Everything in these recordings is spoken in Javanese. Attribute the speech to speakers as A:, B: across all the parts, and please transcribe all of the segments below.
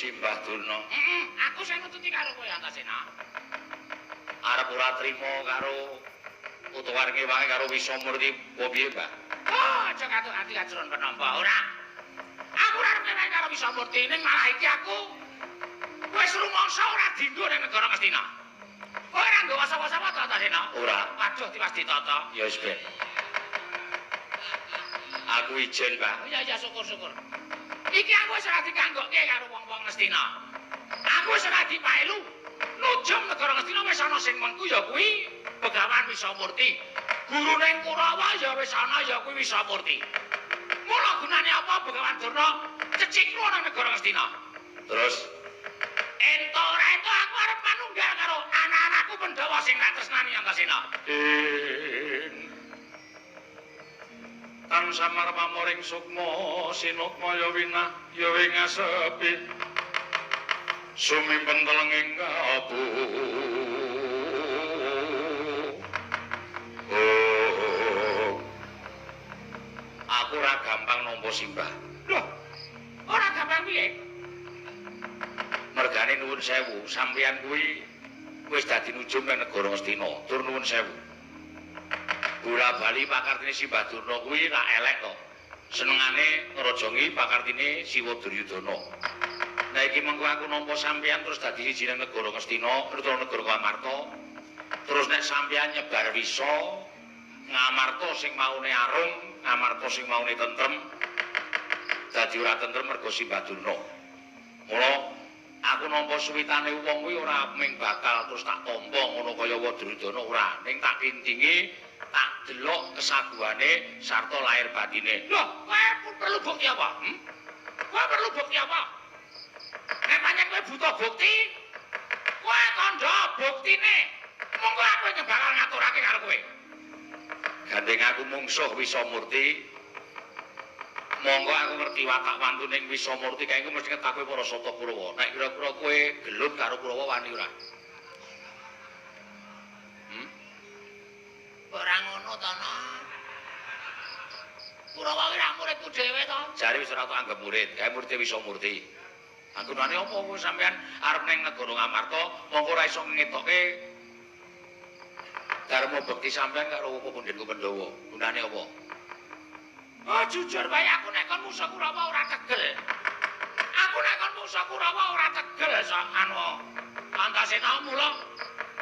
A: Simbah Durna.
B: Aku sing nututi karo kowe Antasena.
A: Arep ora trima karo utawa ngewangi karo Wisamurti apa piye, Mbah?
B: Oh, aja ati kajron penampa ora. Aku ora arep ngewangi karo Wisamurti ning malah iki aku wis rumangsa ora dienggo ning negara Ngastina. Kowe ora nggawa sapa-sapa ta Antasena?
A: Ora.
B: Waduh tiwas ditata.
A: Ya wis, Ben. Aku ijen, Pak.
B: Ya syukur-syukur. Iki aku wis ora dikanggokke karo wong-wong Ngastina. Aku wis ora dipaelu. Nujum negara Ngastina wis ana sing mengku ya kuwi Begawan Wisamurti. Gurune Kurawa ya wis ana ya kuwi Wisamurti. Mula gunane apa Begawan Durna cecikku ana negara Ngastina.
A: Terus
B: Ento ora ento aku arep manunggal karo anak-anakku Pandhawa sing tak tresnani Antasena.
A: Tan samar pamoring sukma sinukma ya winah ya wingasepi sumimpen telenging kapu aku ora gampang nampa simbah.
B: Loh, ora gampang piye?
A: Mergane nuwun sewu sampeyan kuwi wis dadi nujum ning negara Ngastina tur nuwun sewu. Bola bali pakartine Simbah Durna kuwi ra elek to. Senengane ngrajangi pakartine Siwa Duryudana. Nah iki mengko aku nampa sampeyan terus dadi siji ning negara Ngastina, utawa negara Ngamarta. Terus nek sampeyan nyebar wisa Ngamarta sing maune arum, Ngamarta sing maune tentrem. Dadi ora tentrem mergo Simbah Durna. Mula aku nampa suwitane wong kuwi ora mung bakal terus tak tampa ngono kaya Duryudana ora, ning tak kintingi tak delok kesaguane sarta lahir batine.
B: Loh, kowe perlu bukti apa? Kowe perlu bukti apa? Nek pancen kowe butuh bukti, kowe kandha buktine. Monggo aku yang bakal ngaturake karo kowe.
A: Gandeng aku mungsuh Wisamurti. Monggo aku ngerti watak wantuning Wisamurti kae iku mesti ngetak kowe para sata Kurawa. Nek kira-kira kowe gelut karo Kurawa wani ora?
B: Ora ngono to, No. Kurawa ki ra muridku dhewe to.
A: Jare wis ora tak anggap murid, kae murid Wisamurti. Anggunane apa kowe sampean arep ning negara Ngamarta, mongko ora iso ngetokke dharma bekti sampean karo Pundhenku Pandhawa. Gunane apa?
B: Oh, jujur bae aku nek kon musuh Kurawa ora tegel. Aku nek kon musuh Kurawa ora tegel Antasena mula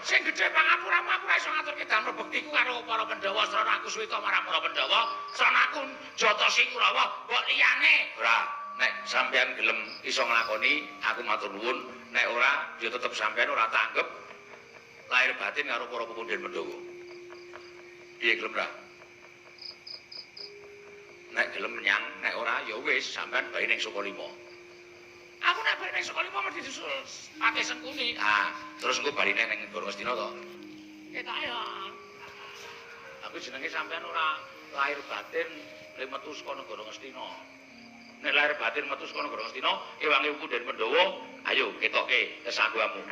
B: sing gedhe pangapuramu aku ora iso ngaturke dharma bektiku karo para Pandhawa srana aku suwita marang para Pandhawa, srana aku jotosi Kurawa, kok liyane
A: Ora, nek sampean gelem iso nglakoni, aku matur nuwun. Nek ora, ya tetep sampean ora tanggep lahir batin karo para pepundhen Pandhawa. Piye gelem ra? Nek gelem nyang, nek ora ya wis sampean bae ning Sukalima.
B: aku nek bali ning sekolah mesti disusul pakai sengkuni.
A: Ah, terus engko baline ning Negara Ngastina to.
B: Ketok ya.
A: Aku jenenge sampean ora lahir batin le metu saka Negara Ngastina. Nek lahir batin metu saka Negara Ngastina, ewange Pundhen Pandhawa, ayo ketoke kesaguanmu.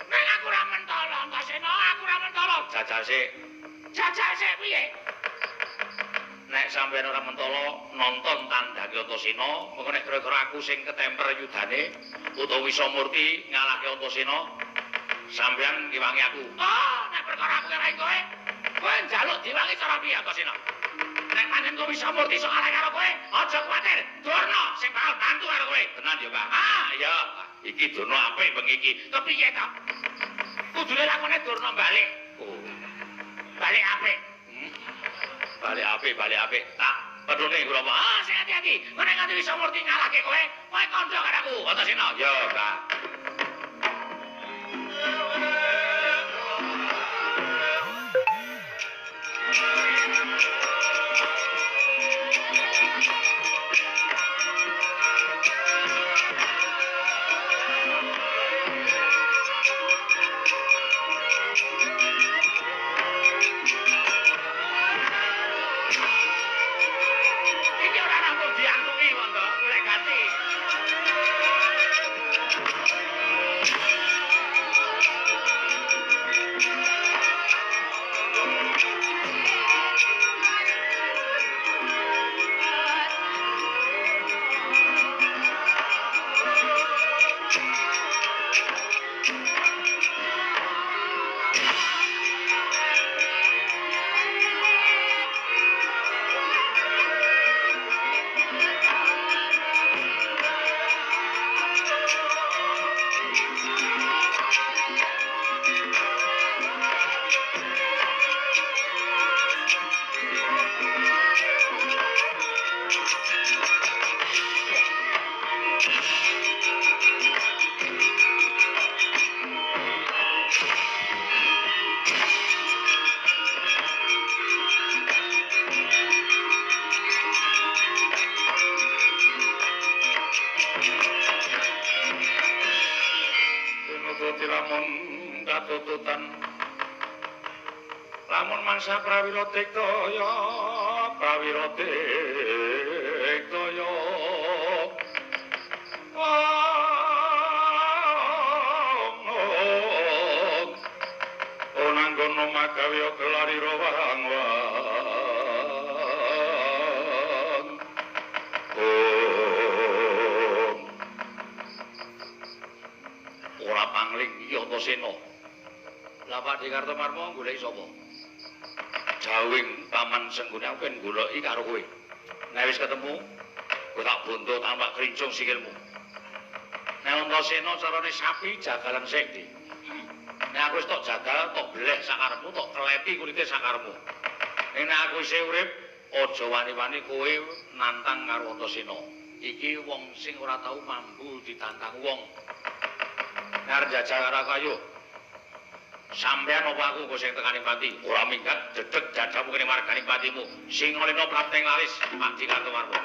B: Nek aku ora mentolo, Antasena, aku ora mentolo. Jajal sik piye?
A: Nek sampeyan ora mentolo nonton tandhake Antasena, mengko nek kira-kira aku sing ketemper yudane utawa Wisamurti ngalahke Antasena, sampeyan ngiwangi aku.
B: Oh, nek perkara aku ngewangi kowe njaluk diwangi cara piye Antasena? Nek pancen kowe Wisamurti iso ngalahke karo kowe, aja kuwatir. Durna sing bakal bantu karo kowe.
A: Tenan ya, Pak.
B: Ah,
A: Ya, iki Durna apik bengi iki.
B: kepiye to? Kudune lakone Durna balik.
A: Oh,
B: Balik apik.
A: balik apik. Tak pedhone Kurawa.
B: Ah, sing hati-hati. Nek nganti Wisamurti ngalahke kowe, kowe kandha karo aku, Antasena.
A: Ya, Pak.
B: Iki ora rampung diangkungi, Mondo. Golek ganti.
A: Wiroti lamun katututan lamun mangsa prawira tiktaya nanggono magawe kelari rawang ora pangling iya Antasena. Lah Pak Dikartomarma goleki sapa? Jawing paman senggone aku ben goleki karo kowe. Nek wis ketemu, kowe tak bondo tampak krincung sikilmu. Nek Antasena carane sapi jagalan sik ndi. Nek aku wis tok jagal, tok bleh sakarepmu, tok klepi kulite sakarepmu. Nek aku isih urip, aja wani-wani kowe nantang karo Antasena. Iki wong sing ora tau mambu ditantang wong. Nek jajal karo kayu. Sampeyan apa aku kok sing tekani pati? Ora minggat dedeg dadamu kene margani patimu. Sing ngaleno plateng laris Pak Dikartomarma.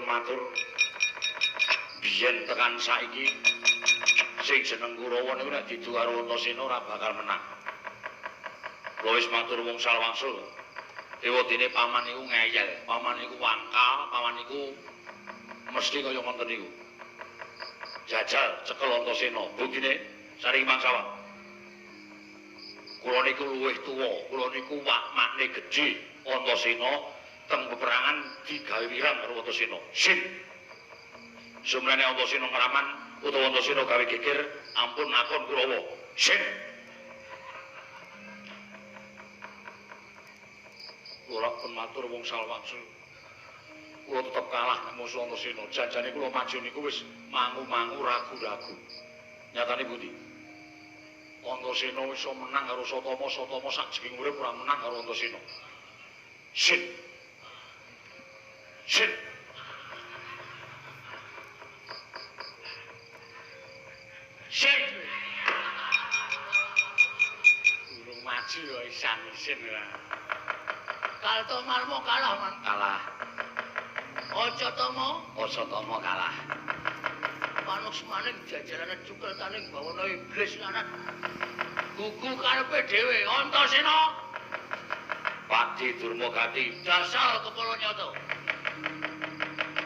A: Matur biyen tekan saiki sing jeneng Kurawa niku nek didu karo Antasena ora bakal menang. Kula wis matur wungsal wangsul. Ewadene paman niku ngeyel, paman niku wangkal, paman niku mesti kaya ngoten niku. Jajal cekel Antasena, buktine saring mangsawan. Kula niku luwih tuwa, kula niku makne gedhe. Antasena teng peperangan digawe wirang karo Antasena. Sin. Sumrene Antasena ngraman utawa Antasena gawe geger, ampun ngakon Kurawa. Sin. Kula pun matur wungsal wangsul. Kula tetep kalah nek musuh Antasena. Janjane kula maju niku wis mangu-mangu ragu-ragu. Nyatane pundi? Antasena iso menang karo Satama, Satama sakjenging urip ora menang karo Antasena. Sin. Sin. Sin. Urung maju ya isan-isin lah.
B: Kalto malmo kalah, Man.
A: Kalah.
B: Aja tomo,
A: Kalah.
B: manus maning jajalane cukel taning bawana iblis lanat. Gugu karepe dhewe Antasena.
A: Pakti Durmagati
B: Dasar kepala nyata.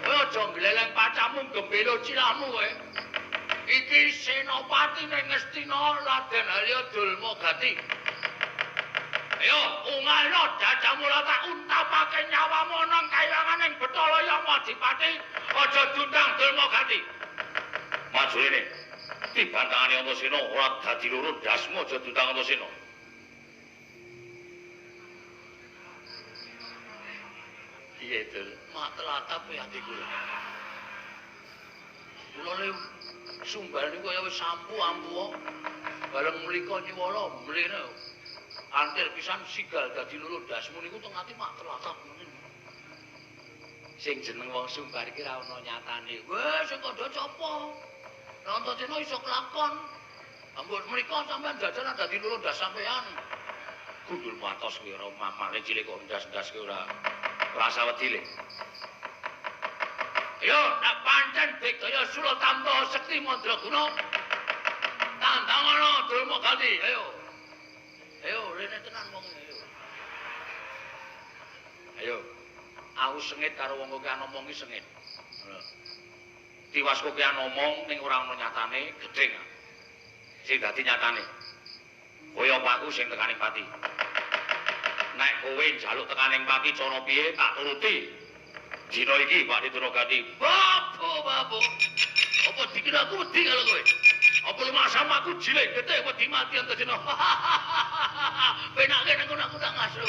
B: Kowe aja gleleng pacamu gembelo cilahmu kowe. Iki senopati ning Ngastina Raden Halya Durmagati. Ayo, ungalno jajamu tak untapake nyawamu nang kayanganing Bathara Yama Adipati, aja dundang Durmagati.
A: maju ini dibantangane Antasena ora dadi loro dasmu aja dundang Antasena.
B: Piye to? Matlatap ya ati kula. Kula le sumbal niku kaya wis ampu-ampu. Bareng mlika nyiwala mlene. Antir pisan sigal dadi loro dasmu niku teng ati matlatap ngene.
A: Sing jeneng wong Sumbar iki ra ono nyatane.
B: Wes sing kandha capa? Antasena iso kelakon. Ampun mriko sampean jajaran dadi loro das sampean.
A: Gundul matos kuwi ora mamane cilik kok ndas-ndas ki ora rasa wedile.
B: Ayo, nak pancen Digdaya Suratamta Sekti Mandraguna. Tantangono Durmagati, ayo. Ayo, rene tenan wong ayo.
A: Ayo. Aku sengit karo wong kowe ngomong iki sengit. Tiwas kowe ngomong ning ora ono nyatane gedeng. Sing dadi nyatane. Kaya aku sing tekaning pati. Nek kowe njaluk tekaning pati cara piye tak turuti. Dina iki Pak Durmagati.
B: Babu. Apa dikira aku wedi kalau kowe? Apa lu sama aku cilik gede wedi mati Antasena. Penake nang kono aku tak ngaso.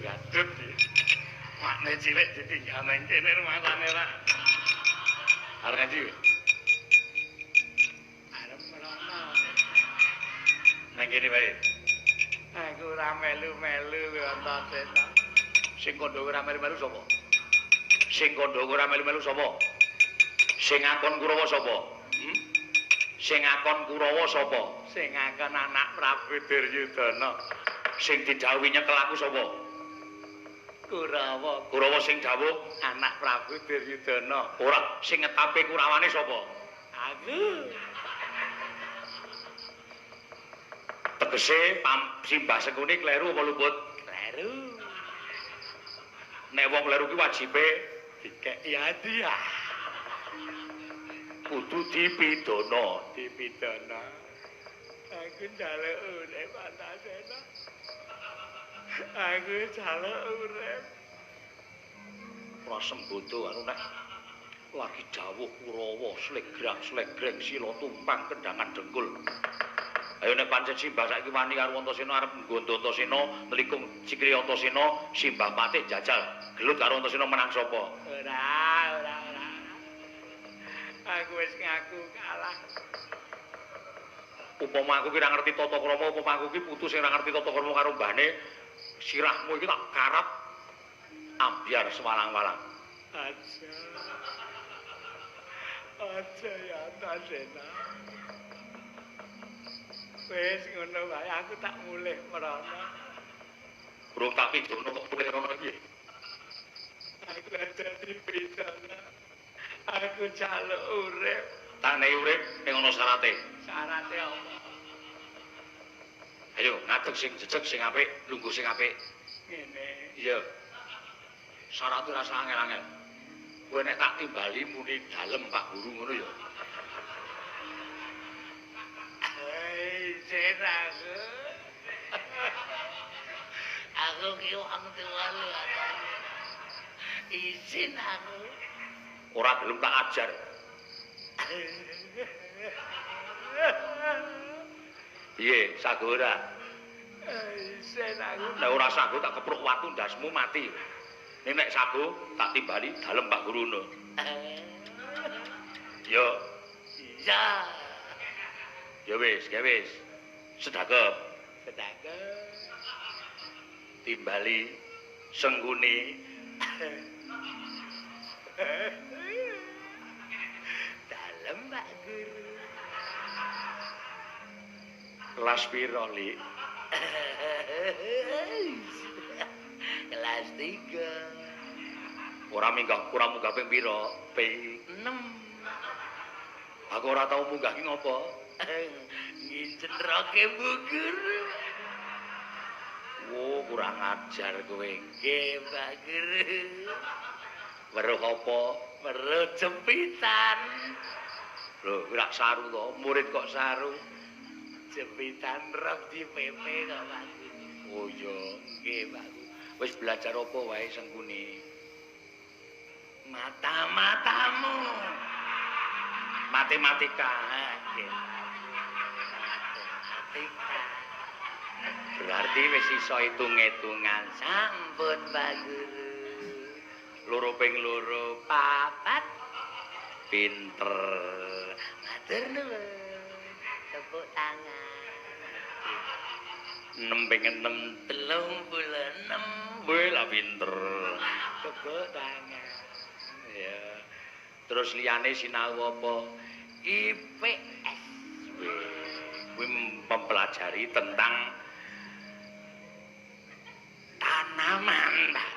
A: Yadut iki. Makne cilik ditinggal nang kene rumatane ra. Arep ndi?
B: Arep merono.
A: Nang kene wae.
B: Aku ora melu-melu Antasena.
A: Sing kandha ora melu-melu sapa? Sing kandha ora melu-melu sapa? Sing akon Kurawa sapa? Sing akon Kurawa sapa?
B: Sing akon anak Prabu Duryudana.
A: Sing didhawuhi nyekel aku sapa?
B: Kurawa.
A: Kurawa sing dawuh
B: Anak Prabu Duryudana.
A: ora sing ngetape Kurawane sapa?
B: Aku.
A: Tegese Simbah Sengkuni kleru apa luput?
B: Kleru.
A: Nek wong kleru ki wajibe
B: Dikeki hadiah.
A: kudu dipidana.
B: Dipidana. Aku njaluk urip Antasena. Aku njaluk urip.
A: Ora sembodo anu nek lagi dawuh Kurawa slegrang sila tumpang kendangan dengkul. Ayo nek pancen Simbah saiki wani karo Antasena arep nggondo Antasena melikung sikile Antasena Simbah Patih jajal gelut karo Antasena menang sapa?
B: Ora Aku wis ngaku kalah.
C: Upama aku ki ora ngerti tata krama, upama aku ki putu sing ora ngerti tata krama karo mbane, sirahmu iki tak karap ambyar sewalang-walang.
B: Aja. Aja ya Tasena. Wis ngono wae aku tak mulih merana.
C: Burung tak pidono kok mulih rono iki.
B: Aku aja dipidana. Aku jaluk urip.
C: Tak nek urip ning ana syarate.
B: Syarate apa?
C: Ayo ngadeg sing jejeg sing apik, lungguh sing apik.
B: Ngene.
C: Iya. Syarat rasa angel-angel. Kowe nek tak timbali muni dalem Pak Guru ngono ya.
B: Hei, aku. Aku ki wong tuwalu atane. Izin aku.
C: Ora gelem tak ajar. Piye, sago ora?
B: Izin aku.
C: Nek ora sago tak kepruk watu ndasmu mati. Nek sago tak timbali dalem Pak Guru ngono. Yo.
B: Iya.
C: Ya wis, ya wis. Sedakep.
B: Sedakep.
C: Timbali senggune.
B: Dalem Pak Guru.
C: Kelas piro, Lik?
B: Kelas 3.
C: Ora munggah ping piro? Ping
B: 6.
C: Aku ora tau munggah ki ngopo?
B: Nginjen roke Bu Guru.
C: Oh, kurang ajar kowe.
B: Nggih, Pak Guru.
C: Weruh apa?
B: Weruh jempitan.
C: Lho, ora saru to, murid kok saru.
B: Jempitan rok di PP kok Pak Guru.
C: Oh iya,
B: Nggih, Pak Guru.
C: wis belajar apa wae sengkune?
B: Mata-matamu.
C: Matematika.
B: Nggih. Matematika.
C: Berarti wis iso hitung-hitungan.
B: Sampun Pak Guru.
C: Loro ping loro,
B: Papat.
C: pinter.
B: Matur nuwun. Tepuk tangan.
C: 6 ping 6,
B: 36.
C: kowe lah pinter.
B: Tepuk tangan.
C: Ya. Terus liyane sinau apa?
B: IPS.
C: Kuwi mempelajari tentang
B: Tanaman, Pak.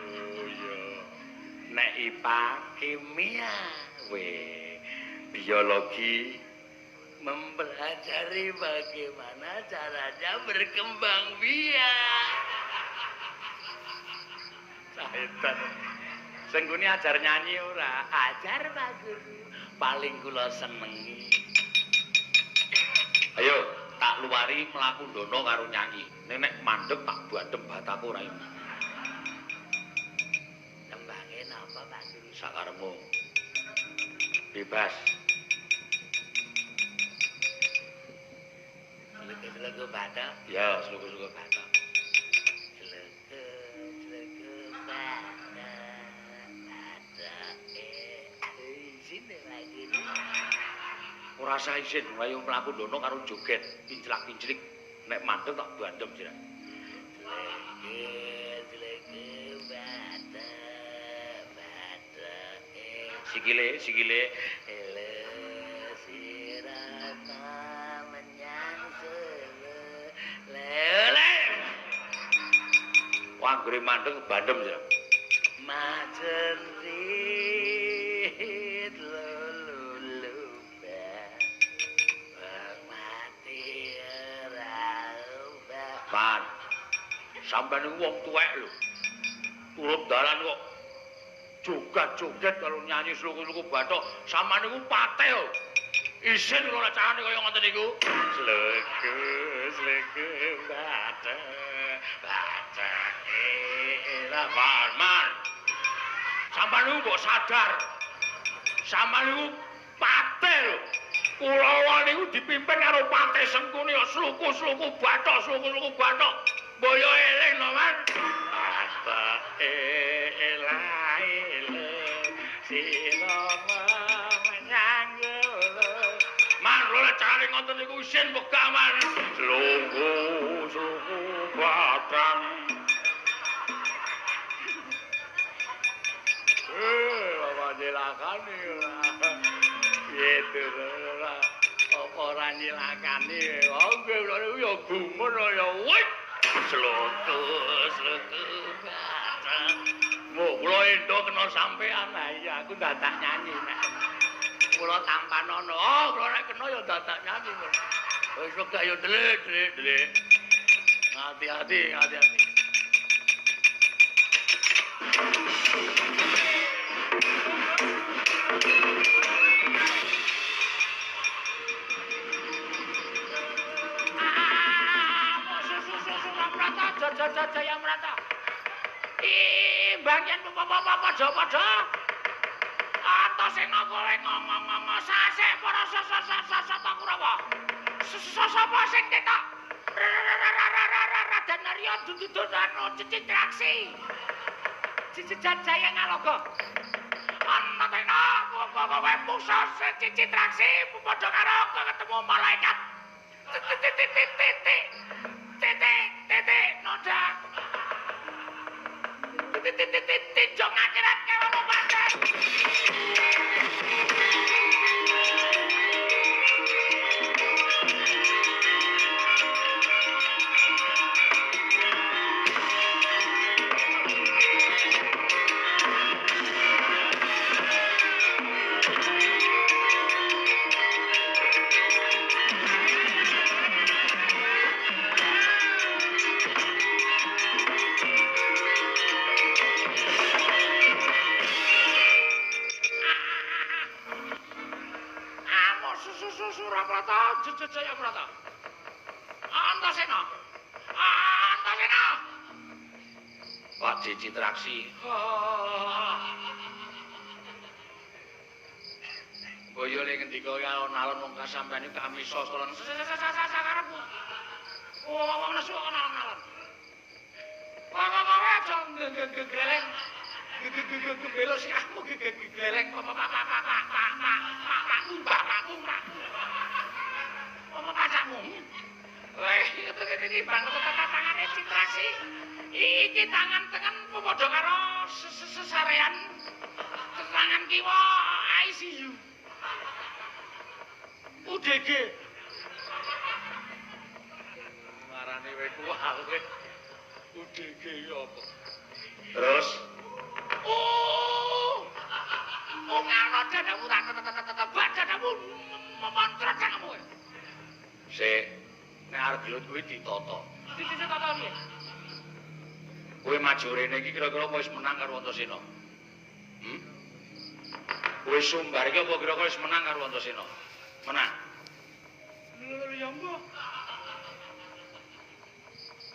C: oh iya,
B: Nek IPA kimia,
C: biologi,
B: mempelajari bagaimana caranya berkembang biak.
C: saetan. Sing kene ajar nyanyi ora?
B: Ajar Pak Guru. Paling kula senengi.
C: Ayo, tak luari mlaku ndono karo nyanyi. Nek mandeg tak bandem bataku ora iso.
B: Tembange napa Pak Guru?
C: Sakarepmu. Bebas.
B: Selego badak.
C: Ya, suku-suku batak.
B: Selego badak. Badak. Sini Pak Guru.
C: Ora usah isin, ayo mlaku ndono karo joget, pinclak-pinclik. Nek mandeg tak bandem sira.
B: Selego badak. Badak.
C: Sikile.
B: Ele sirata menyang sele. Lele.
C: Wah, anggere mandeg bandem sira.
B: Majen rit luluba. Wong mati ora ubah.
C: Pan. Sampeyan niku wong tuwek lho. Turut dalan kok joget-joget karo nyanyi sluku-sluku bathok. Sampeyan niku patih lho. Isin kula carane kaya ngoten niku. Sluku bathok. Bathok era man. Sampeyan niku kok sadar. Sampeyan niku patih lho. Kulawan niku dipimpin karo Patih Sengkuni ya sluku-sluku bathok. Boyo eling no, Man. Bathok elae sila Nalika ngoten niku isin pegaman slunggu batang. Bapak nyilakane piye ora apa ora nyilakane oke ya gumun ya wit slunggu batang. Mo kula endo kena sampean iya aku dadak nyanyi nek. Kula tampan ana. Oh, kula nek kena ya dadak nyanyi. Wis kok ya delik. Hati-hati. Jaya merata. Bagian padha-padha. Antasena kowe ngomong sasek para sasa Kurawa. Sapa sing ketok? Raden Arya Dududana Cicitraksi. Jaya Ngaloga. Antasena kowe musa Cicitraksi padha karo ketemu malaikat. Titik noda. Titik jong akhirat karo pancen. Jaya Brata. Antasena. Pak Cicitraksi. Boyo le ngendika alon-alon wong kasampeyan iki kami sosolan. Sakarepmu. Wong nesu alon-alon. Kowe aja gegeleng. Gebelo sikapmu gegeleng. Bapakmu. Apa pacamu? Weh, iki banget tangane Citraksi. Iki tangan tengen padha karo sesarean. Tangan kiwa ICU. UDG. Ngarane wae kuwi. UDG apa? Terus ngono dadamu dadamu memontrat kamu. Sik, nek arep gelut kuwi ditata. Ditata piye? Kowe maju rene iki kira-kira wis menang karo Antasena. Kowe sumbar iki apa kira-kira wis menang karo Antasena? Menang. Lho ya mbok.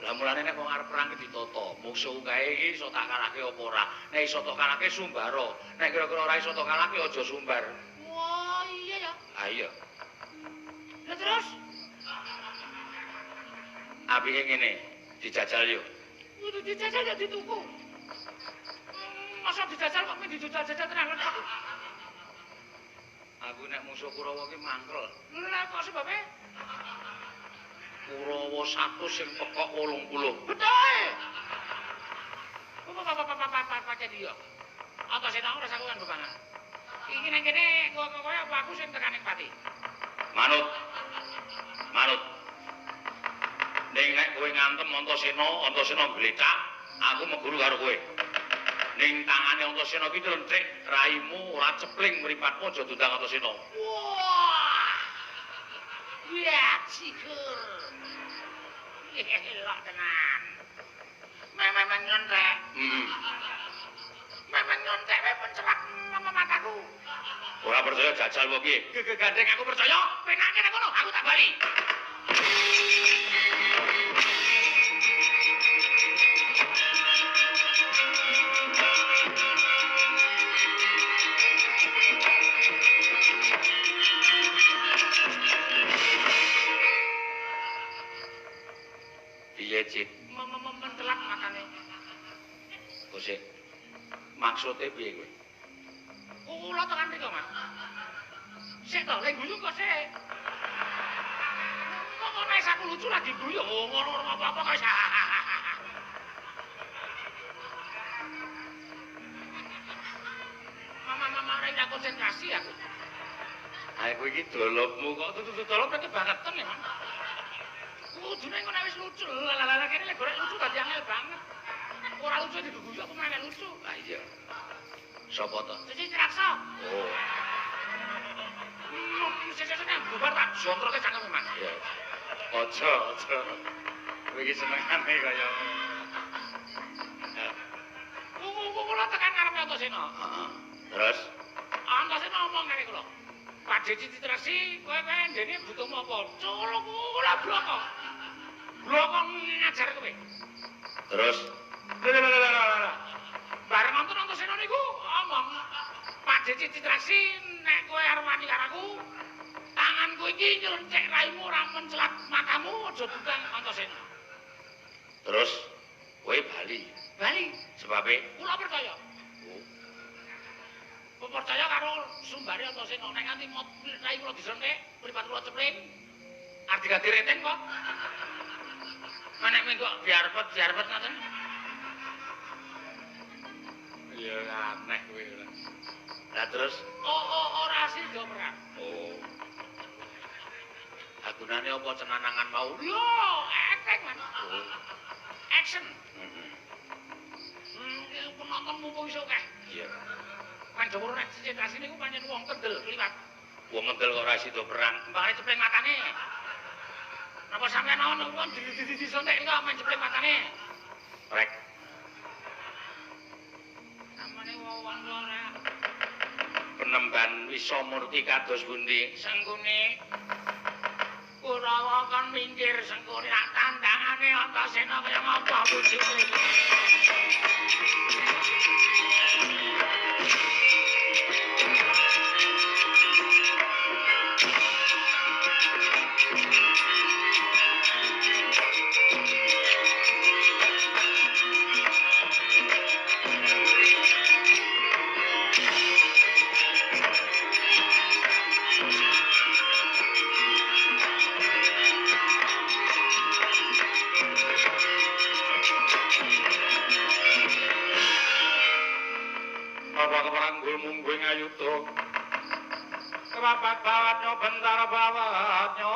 C: Lah mulane nek wong arep perang iki ditata, musuh kae iki iso tak kalahke apa ora. Nek iso tak kalahke sumbara, nek kira-kira ora iso tak kalahke aja sumbar. Wah, iya ya. Ah iya. Lah terus apike ngene, dijajal yo. Kudu dijajal ya dituku. Masa dijajal kok dijajal tenan aku. Aku nek musuh Kurawa ki mangkel. Lha kok sebabe? Kurawa 100 sing pekok 80. Betul. Pakai dia. Antasena ora sakuan bebangan. Iki nang kene kowe apa aku sing tekaning pati. Manut. Ning nek kowe ngantem Antasena glecak, aku meguru karo kowe. Ning tangane Antasena ki lentrek, raimu ora cepling mripatmu aja dundang Antasena. Wah. Ya, cikur. Elok tenan. Memang nyontek. Memang nyontek wae pencelak mataku. Ora percaya jajal wae piye? Gandeng aku percaya, penake nek ngono, aku tak bali. Piye, Cik? Mentelak makane. Kose. Maksude piye kowe? Kula tekan mriko, Mas. Sik to, lek guyu kok sik.
B: kok nek aku lucu lagi guyu ngono apa-apa kok. Mama ora konsentrasi aku.
A: Ayo kowe iki dolopmu kok
B: Dolop nek kebangetan ya, Mang. Kudune kok nek wis lucu. Lah kene lek golek lucu dadi angel banget. Ora lucu diguyu apa malah lucu.
A: Lah iya. Sopo to?
B: Cici Traksa.
A: Oh.
B: Sesuk bubar tak jontroke cangkeme, Mang.
A: Iya. Aja. Kowe iki senengane kaya
B: Kula tekan ngarepe Antasena.
A: heeh. Terus
B: Antasena ngomong ngene kula. Pak Cici Traksi, kowe ndene butuh apa? Colok kula blokok. Blokok ngajar kowe.
A: terus
B: Bareng nonton Antasena niku ngomong, Pak Cici Traksi nek kowe arep wani karo aku, tanganku iki nyelencek raimu ora mencelat matamu aja dukang Antasena.
A: terus kowe bali.
B: Bali,
A: Sebabe
B: kula percaya. Percaya karo sumbare Antasena nek nganti rai kula disentek, mripat kula cepling. Arti ganti reten kok. Nek mengko biarpet ngoten.
A: ya aneh kowe. Lah terus
B: Ora sida perang.
A: oh. Agunane apa cenanangan mau?
B: Lho, acting man.
A: Oh.
B: Action. Penonton mumpung iso akeh.
A: Iya.
B: Panjawur nek situasi niku pancen wong kendel kliwat.
A: Wong ngedel kok ora sida perang.
B: Mbare cepling matane. Napa sampeyan ono wong disentek kok main cepling matane?
A: Rek.
B: Namane wong ora.
A: Penemban Wisamurti kados pundi?
B: Sengkune Kurawa kan minggir sengkune nak tandangane Antasena kaya ngapa wujudé.
A: Mungguing ayuto kebabat bawatnya bentar bawatnya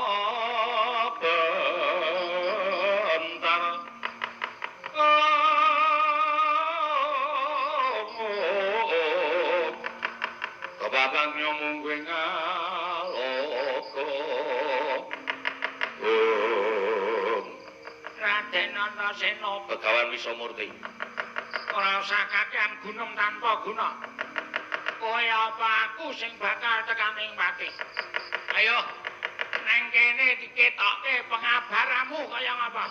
A: bentar kebabaknya mungguing aloko
B: Raden Antasena
A: Begawan Wisamurti
B: ora usah kakean gunung tanpa guna. Kowe apa aku sing bakal tekaning pati. Ayo nang kene diketokke pengabaranmu kaya ngapa.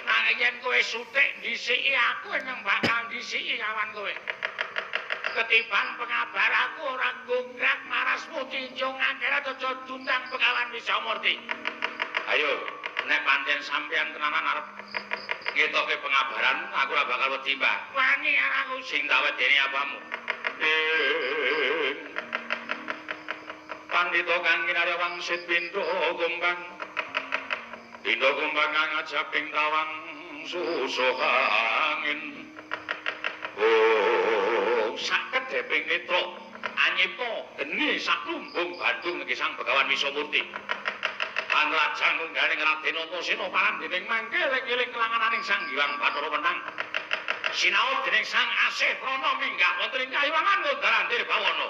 B: Nang yen kowe sutik disiki aku yang bakal disiki kawan kowe. Ketiban pengabar aku ora gonggrak marasmu tinjung akhirat aja dundang Begawan Wisamurti.
A: ayo nek pancen sampean tenanan arep ngetokke pengabaran aku ora bakal wedi mbak
B: Wani aku
A: sing tak wedeni apamu Pandhita kang kinarya wangsit pindha kumbang pindha kumbang kang ngajaping tawang susuh angin oh sakedheping netra anyipta geni sak lumbung Bandung niki Sang Begawan Wisamurti Panrajang nunggaling Raden Antasena paran dening mangke eling-eling kelangananing Sang Hyang Bathara Wenang sinau dening Sang Asih Prana minggah wonten ing Kayuwangan Londaran Tirbawana.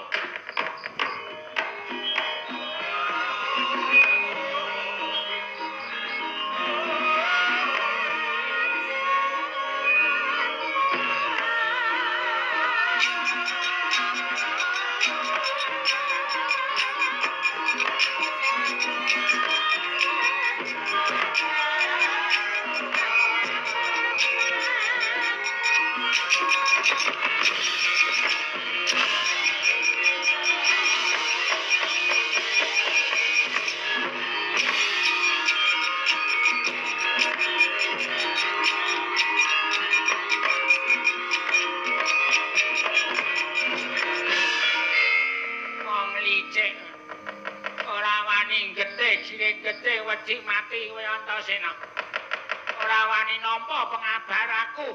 B: sirik gedhe wedi mati kowe Antasena. Ora wani nampa pengabar aku.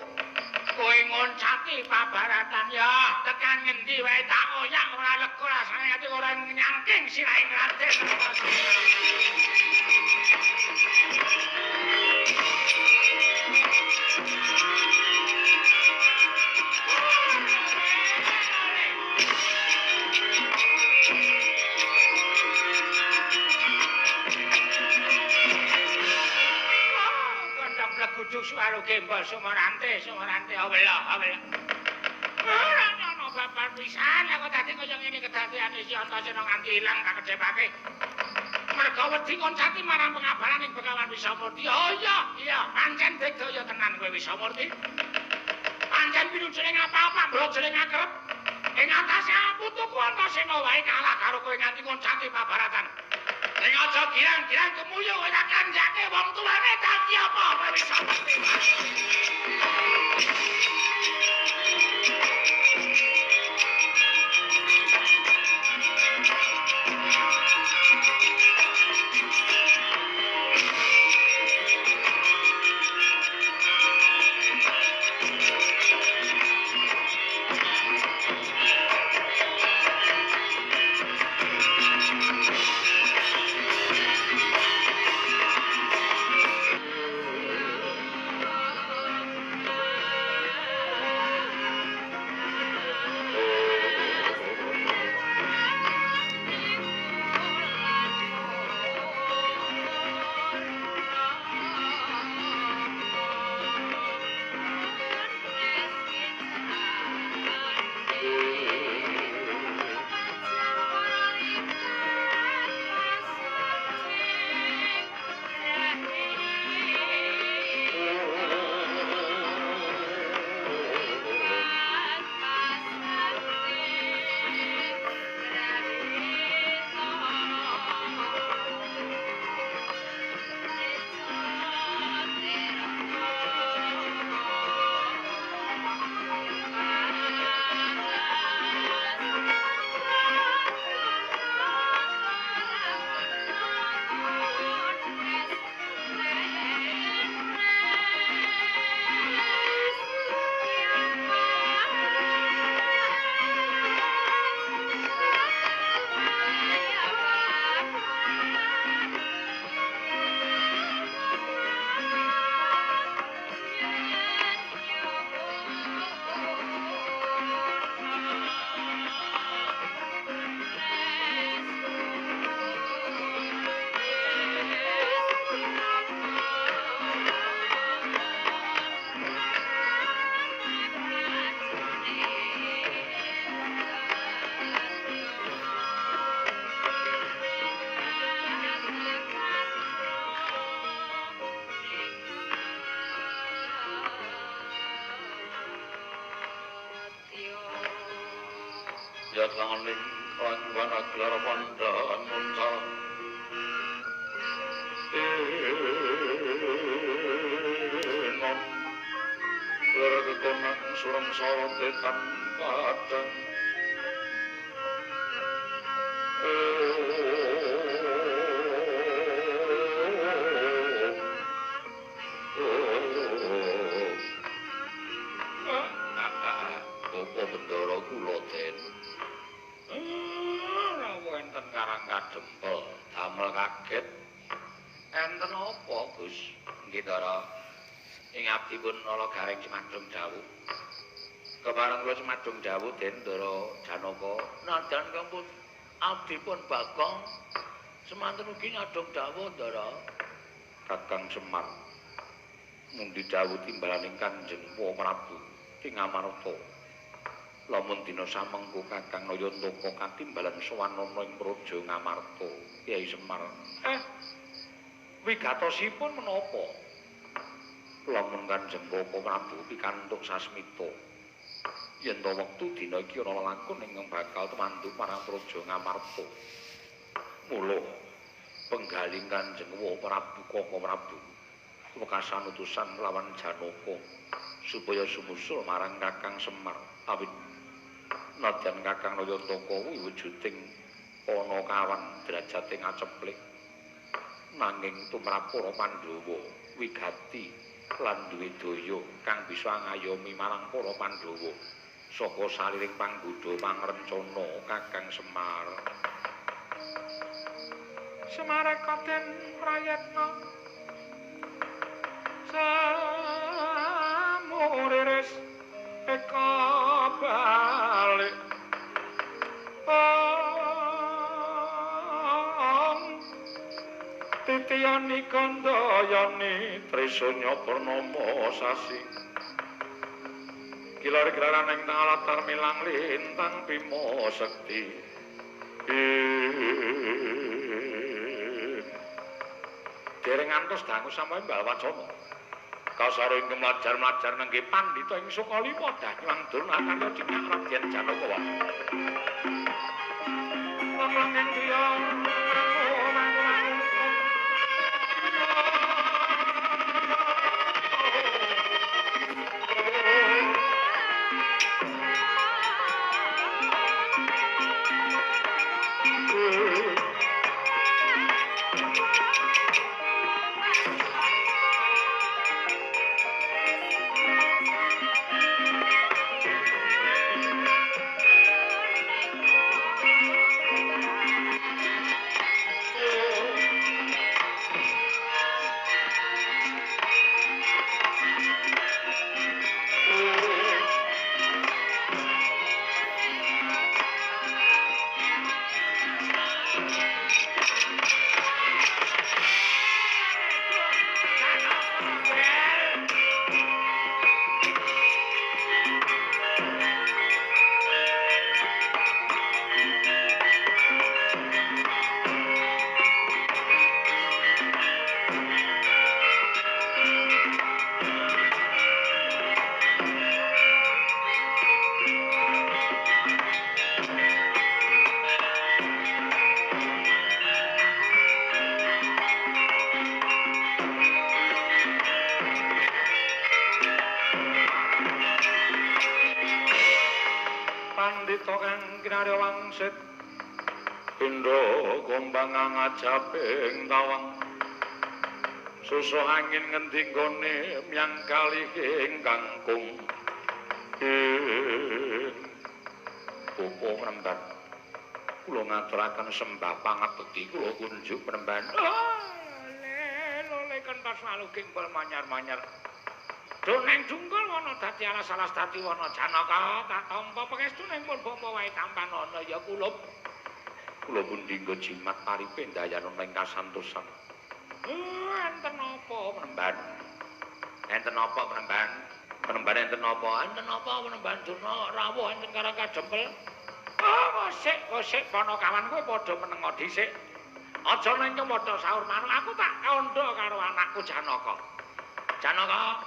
B: Kowe ngoncati pabaratan ya tekan ngendi wae tak oyak ora lega rasane ati ora nyangking sirahing Raden Antasena. Kudu suara gembol sumorante Allah. Ora ono babar pisan aku dadi kaya ngene kedadeane si Antasena nganti ilang tak kecepake. Mergo wedi ngoncati marang pengabaran ing Begawan Wisamurti. Oh iya, pancen digdaya tenan kowe Wisamurti. Pancen pinujune ngapa-apa, brojone ngakrep. Ing atase putuku Antasena wae kalah karo kowe nganti ngoncati pabaratan. Ning aja girang-girang kemuyu kowe tak kandhake wong tuane dadi apa kowe wis ngerti.
C: Yatlaning kangwan aglar pandaan munca enom berkekonan surang sawantetan padang Apa bendara kula Den?
B: Ora enten karang kadempel, damel kaget. Enten apa, Gus?
C: Nggih Dara. Ing abdipun nala garing Cemadung Dawu. Kepareng kula Cemadung Dawu Den Dara Janaka. Nadan kampun abdipun Bagong semanten ugi nyadong dawuh Dara. Kakang Semar. Mundi dawuh timbalaning Kanjeng Prabu ing Amarta. Lamun dina samengko Kakang Nayantaka katimbalan sowanana ing Praja Ngamarta, Kyai Semar. Wigatosipun menapa? Lamun Kanjeng Prabu pikantuk sasmita. Yen to wektu dina iki ana lakon ingkang bakal tumanduk marang Praja Ngamarta. Mula penggaling Kanjeng Prabu Koko Prabu wekasan utusan lawan Janaka supaya sumusul marang Kakang Semar awit nadyan Kakang Nayantaka kuwi wujuding ana kawan derajate ngaceplik nanging tumrap para Pandhawa wigati lan duwe daya kang bisa ngayomi marang para Pandhawa saka saliring panggoda pangrencana Kakang Semar. Semarekaten prayatna samuriris eka balik titiyani kandayani trisanya purnama sasi kilar-kilaran ing tengah latar milang lintang bima sekti dereng ngantos dangu sampeyan Balwacana kasara ing mlajar-mlajar nengge pandhita ing Sukalima danyang durnakarya dikang Raden Janaka Wanglangen dia wangsit pindha gombang ngajaping tawang susuh angin ngendi nggone myang kalih ing kangkung Bapak Mremban kula ngaturaken sembah pangabekti kula kunjuk Mremban le kentas maluging bal manyar-manyar Doneng dungkul wana dadi alas-alas dadi wana Janaka tak tampa pangestuning pun bapa wae tampan ana ya kula pun dinggo jimat paripe ndayana ing kasantosan. Enten apa Mremban? Enten apa Mremban? Mremban enten apa? Enten apa Mremban Durna rawuh enten karo Kadempel? Sik ponokawan kowe padha menengo dhisik. Aja nang padha sahur manuk aku tak kandha karo anakku Janaka. Janaka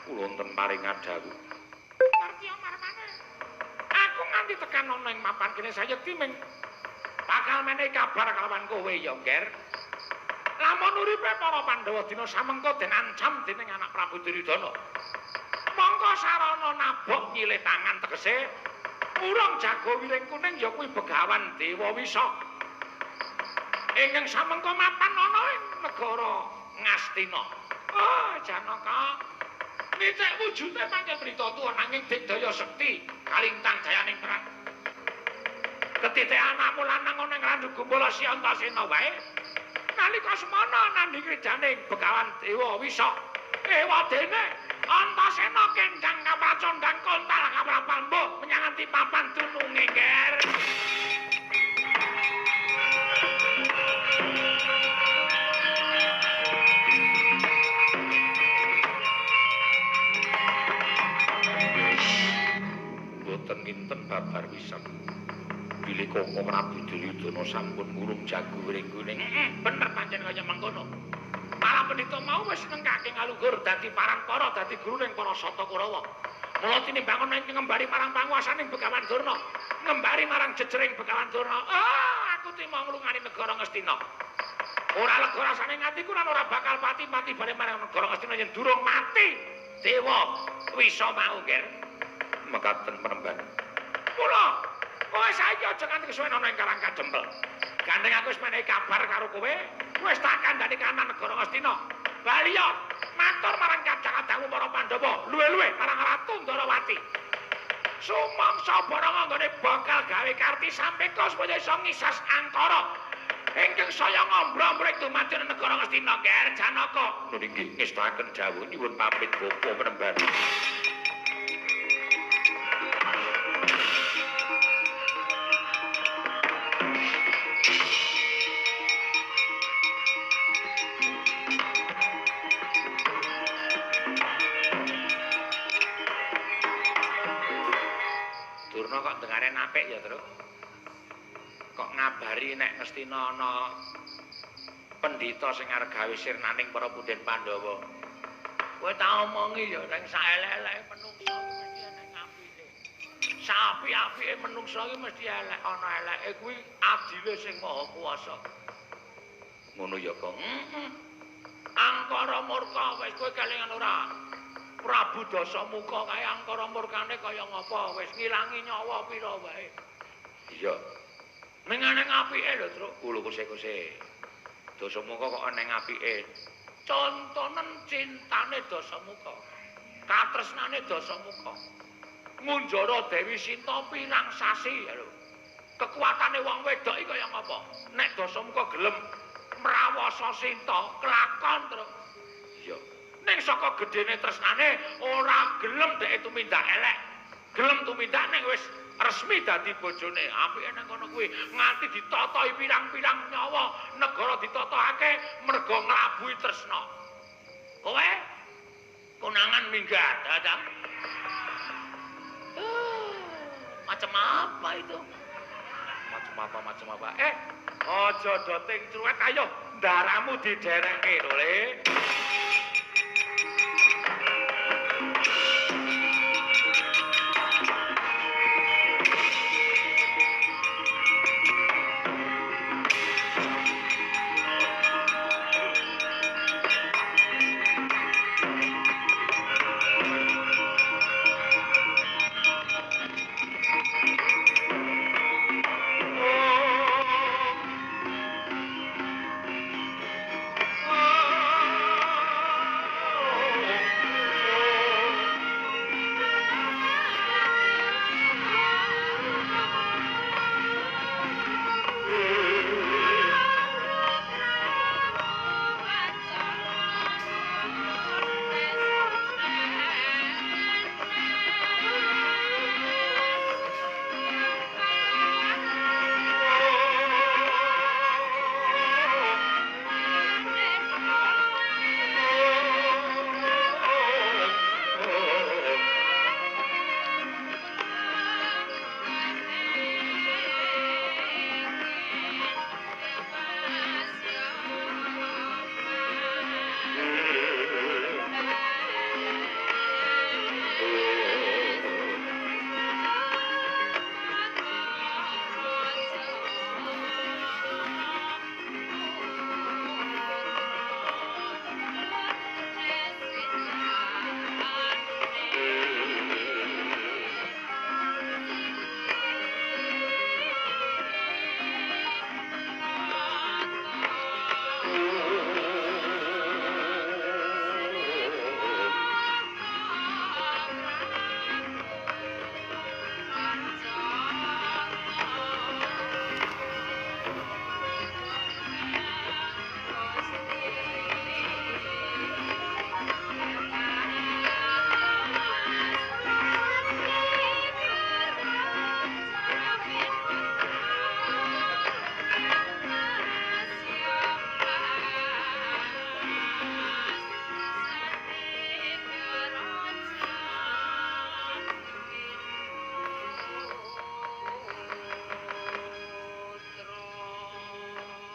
C: kula wonten paring adawu. Ngerti marmane. Aku nganti tekan ana ing mapan kene sayekti ming bakal menehi kabar kalawan kowe ya, Nger. Lamun uripe para Pandhawa dina samengko den ancam dening anak Prabu Duryudana. Mongko sarana nabok nyilih tangan tegese urung jago wiring kuning ya kuwi Begawan Dewa Wisa. Ingkang samengko mapan ana ing negara Ngastina. Oh, Janaka. Nicek wujude pancen prita tuwa nanging digdaya sekti kalintang dayaning perang. Ketitik anakmu lanang ana ing Randu Gumbala Si Antasena wae. Nalika semana nandhing rejaning Begawan Dewa Wisa. Ewadene Antasena kendang kapracondang kontal kaprapal mbuh menyang anti papan tununge, Nger. Boten kinten babar wisan. Bilih Koko Prabu Duryudana sampun ngurung jago wiring kuning. Bener pancen kaya mangkono. Malah pendhita mau wis nengkake ngalunggur dadi parampara dadi guru ning para Sata Kurawa. Mula tinimbang ana ing ngembari marang panguwasaning Begawan Durna, ngembari marang jejering Begawan Durna. Aku timang nglungani negara Ngastina. Ora lega rasane ngatiku lan ora bakal pati-pati bali marang negara Ngastina yen durung mati Dewa Wisa mau, Nger. Mekaten Mremban. Mula kowe saiki aja nganti kesuwen ana ing Karang Kadempel. Gandeng aku wis menehi kabar karo kowe. Wis tak kandhani kanan negara Ngastina. Baliya, matur marang kadang-kadangmu para Pandhawa, luwe-luwe marang Ratu Ndarawati. Sumangsa barang anggone bakal gawe karti sampeka supaya iso ngisas Angkara. Ingkang saya ngombrong-ombrong dumateng negara Ngastina Ger Janaka. Lho nggih ngestaken dawuh nyuwun pamit bapa penemban. Durna kok dengaren apik ya, Tru? Kok ngabari nek Ngastina ana pendhita sing arep gawe sirnaning para punden Pandhawa. Kowe tak omongi ya ning saelek-eleke menungsa iki mesti ana apike. Sapi-apike menungsa iki mesti elek, ana eleke kuwi adile sing maha kuwasa. Ngono ya, Kang. Angkara murka wis kowe kelingan ora? Prabu Dasamuka kae angkara murkane kaya ngapa? Wis ngilangi nyawa pira wae. Iya. Ning aneng apike lho, Truk. Kulo kuse-kuse. Dasamuka kok aneng apike. Contonen cintane Dasamuka. Katresnane Dasamuka. Ngunjara Dewi Sinta pirang sasi lho. Kekuatane wong wedok iki kaya ngapa? Nek Dasamuka gelem mrawasa Sinta, kelakon, Truk. Iya. Ning saka gedene tresnane ora gelem dhek tumindak elek. Gelem tumindak ning wis resmi dadi bojone. Apike nang kono kuwi nganti ditotoi pirang-pirang nyawa negara ditotokake merga nglabuhi tresna. Kowe konangan minggat, ta? Macam apa itu? Macam apa? Aja doting cuek ayo ndaramu didereke lho, Le.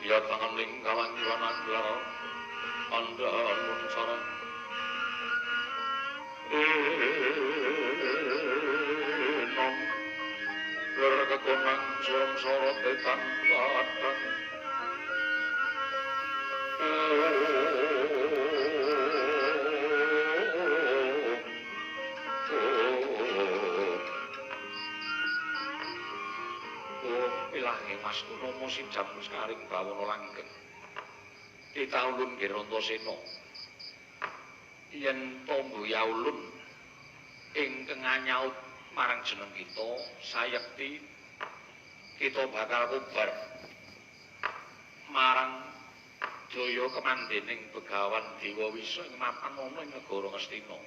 C: Ya tangan lingkawan yuanan lara Andaan munsara Enom Ler kekonang suram sorot detan padang Oh wilahe Mas Kunama Sidam Karing Bawana langgeng. Ditaulun nggih Rantasena. Yen Tomboya ulun ingkang nyaut marang jeneng kita sayekti kita bakal kubar marang daya kemandening Begawan Dewa Wisa ing mapan ana ing negara Ngastina.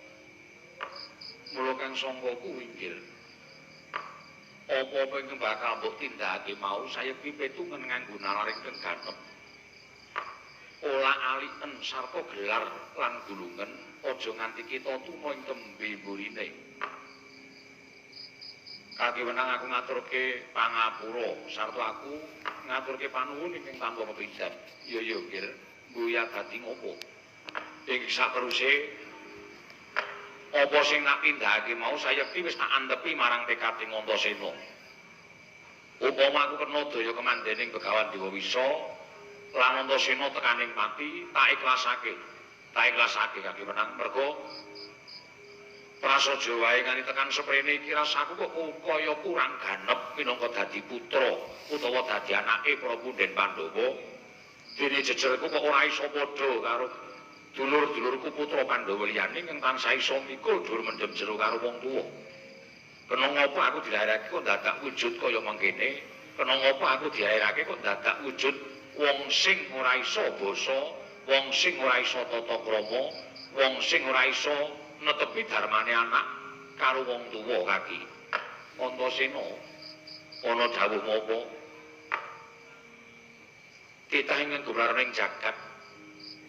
C: Mula kang sangka kuwi inggih apa-apa ing bakal mbok tindakake mau sayekti petungan nganggo nalar ingkang ganep. Olah aliken sarta gelar lan gulungen aja nganti kita tuna ing tembe mburine. Kakiwenang aku ngaturke pangapura sarta aku ngaturke panuwun ing tanpa pepindhan. Ya ya nggih, mbuya dadi ngopo? Ing sateruse apa sing nak tindakake mau sayekti wis tak andepi marang tekading Antasena. Upama aku kena daya kemandening Begawan Dewa Wisa lan Antasena tekaning pati tak ikhlasake. Tak ikhlasake kakiwenang mergo prasaja wae nganti tekan seprene iki rasaku kok kaya kurang ganep minangka dadi putra utawa dadi anake Prabu Den Pandhawa. Dene jejerku kok ora iso padha karo dulur-dulurku putra Pandhawa liyane kang tansah iso mikul dur mendem jero karo wong tuwa. Kena ngapa aku dilairake kok dadak wujud kaya mangkene? Kena ngapa aku dilairake kok dadak wujud wong sing ora iso basa, wong sing ora iso tata krama, wong sing ora iso netepi darmane anak karo wong tuwa kaki. Antasena ana dawuh apa? Titah ingkang gumraning jagat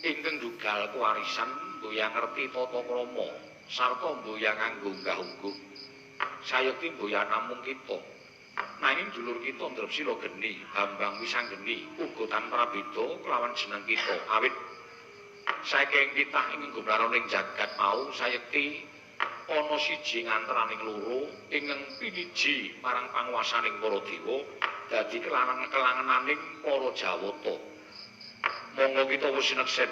C: ingkang dugal kewarisan mboya ngerti tata krama sarta mboya nganggo unggah-ungguh. Sayekti mboya namung kita. Nanging dulur kita Ndrapsila Geni, Bambang Wisanggeni uga tanpa beda kelawan jeneng kita. Awit saking titah ingkang gumraning jagat mau sayekti ana siji ngantaraning loro ingkang piniji marang panguwasaning para dewa dadi kelangenaning para Jawata. Monggo kita wis sineksen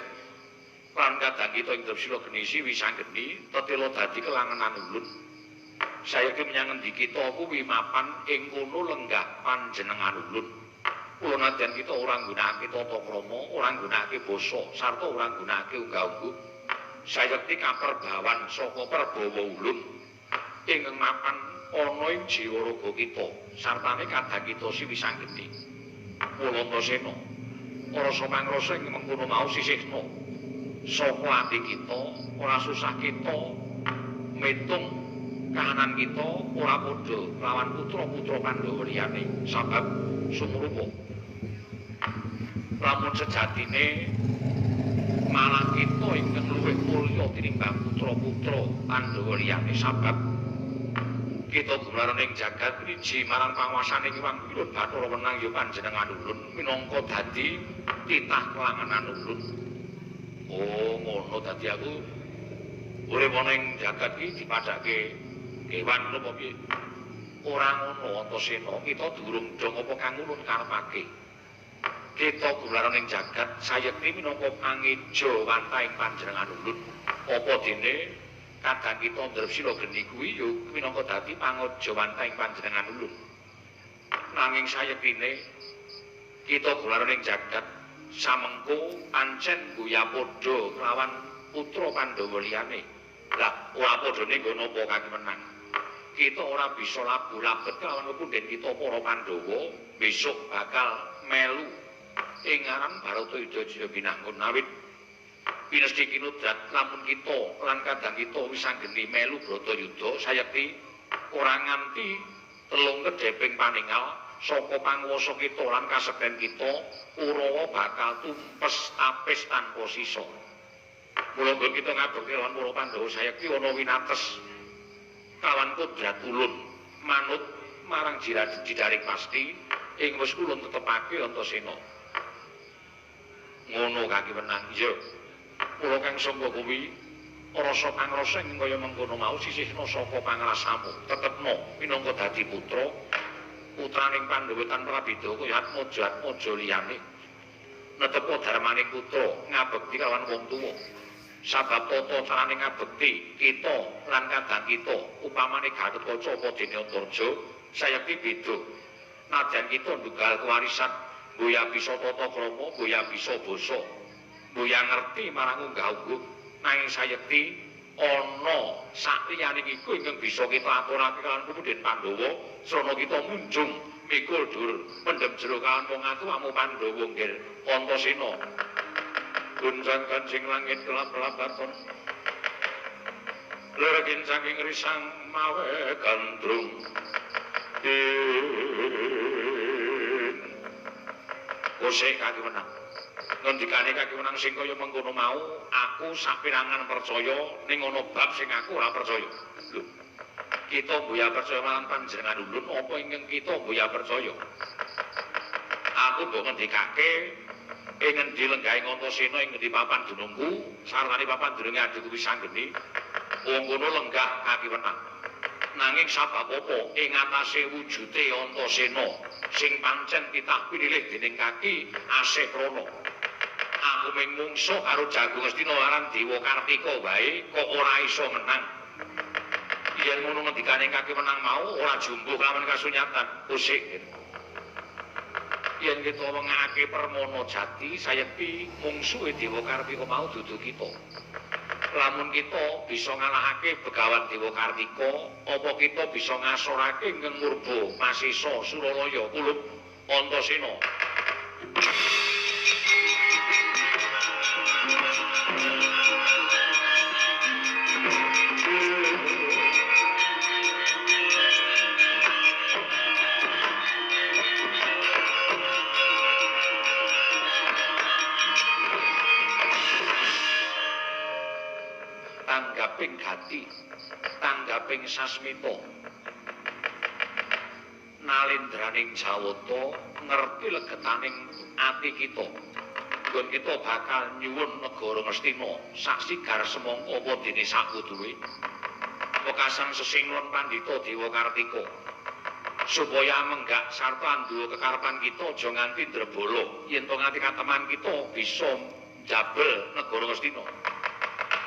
C: lan kadang kita ing Ndrapsila Geni Wisanggeni tetela dadi kelangenan ulun. Sayekti menyang endi kita kuwi mapan ing kono lenggah panjenengan ulun. Kula nadyan kita ora nggunakake tata krama, ora nggunakake basa, sarta ora nggunakake unggah-ungguh. Sayekti kaperbawan saka perbawa ulun ingkang mapan ana ing jiwa raga kita, sartane kadang kita Wisanggeni. Kula Antasena rasa mangrasa ing mengkono mau sisihna saka ati kita, ora susah kita metung kahanan kita ora padha lawan putra-putra Pandhawa liyane sabab sumrupa. Lamun sejatine malah kita ingkang luwih mulya tinimbang putra-putra Pandhawa liyane sabab kita gumraning jagat niji marang panguwasaning Hyang Wirud Bathara Wenang ya panjenengan ulun minangka dadi titah kelangenan ulun. Oh ngono dadi aku urip ana ing jagat iki dipadhake kewan napa piye? Ora ngono Antasena, kita durung dong apa kang ulun karepake. Kita gumraning jagat sayekti minangka pangeja wantahing panjenengan ulun. Apa dene kadang kita Ndrapsila Geni kuwi ya minangka dadi pangeja wantahing panjenengan ulun. Nanging sayektine kita gumraning jagat samengko pancen guya padha kelawan putra Pandhawa liyane. Lah ora padhane nggo napa kakimenang. Kita ora bisa labu-labet kelawan punden kita para Pandhawa besok bakal melu ing aran Baratayuda Jaya Binangun awit pinesti kinudrat lamun kita lan kadang kita Wisanggeni melu Bratayuda sayekti ora nganti telung kedheping paninggal saka panguwasa kita lan kasekten kita Kurawa bakal tumpes tapis tanpa sisa. Mula kita ngabekti lan para Pandhawa sayekti ana winates kawan kodrat ulun manut marang jidaring pasti ing wis ulun tetepake Antasena. Ngono kakiwenang ya. Kula kang sangga kuwi rasa pangrasa ing kaya mengkono mau sisihna saka pangrasamu. Tetepno minangka dadi putraning Pandhawa tanpa beda kaya Atmaja liyane. Netepo darmaning putra ngabekti kawan wong tuwa. Sabab tata carane ngabekti kita lan kadang kita upamane Gatotkaca apa dene Antarja sayekti beda. Nadyan kita ndugal kewarisan, boya bisa tata krama, boya bisa basa, boya ngerti marang unggah-ungguh, nanging sayekti ana sakliyaning iku ingkang bisa kita aturake kalian Pemuden Pandhawa, srana kita munjung mikul dur pendhem jero kawan wong atu amu Pandhawa nggih Antasena. Gunjang kancing langit kelap-kelap baton. Lergin saking risang mawe gandrung. Kosek kaki menang. Ngendikane kaki menang sing kaya mengkono mau, aku sapirangan percaya ning ana bab sing aku ora percaya. Lho. Kita mboya percaya marang panjenengan ulun apa ingkang kita mboya percaya? Aku mbok ngendikake ing ngendi lenggahing Antasena ing ngendi papan dunungku, sartane papan dununge adu kuwi sanggeni. Wong kono lenggah kaki menang. Nanging sabab apa ing atase wujute Antasena sing pancen titah pinilih dening kaki asih krana. Aku mung mungsuh karo Jagung Astina aran Dewa Kartika wae kok ora iso menang. Yen ngono ngendikane kaki menang mau ora jumbuh lawan kasunyatan usik. Yen kita wengake permana jati sayekti mungsuhe Dewa Kartika mau dudu kita. Lamun kita bisa ngalahake Begawan Dewa Kartika, apa kita bisa ngasorake ingkang murba Masisa Suralaya Kulub Antasena. Tanggaping gati, tanggaping sasmita, nalendraning jawata ngerti legetaning ati kita. Nggon kita bakal nyuwun negara Ngastina saksigar semangka apa dene sakudure. Wekasan sesinggon Pandhita Dewa Kartika supaya menggak sarta nduwa kekarepan kita aja nganti ndrebala yen to nganti kateman kita bisa njabel negara Ngastina.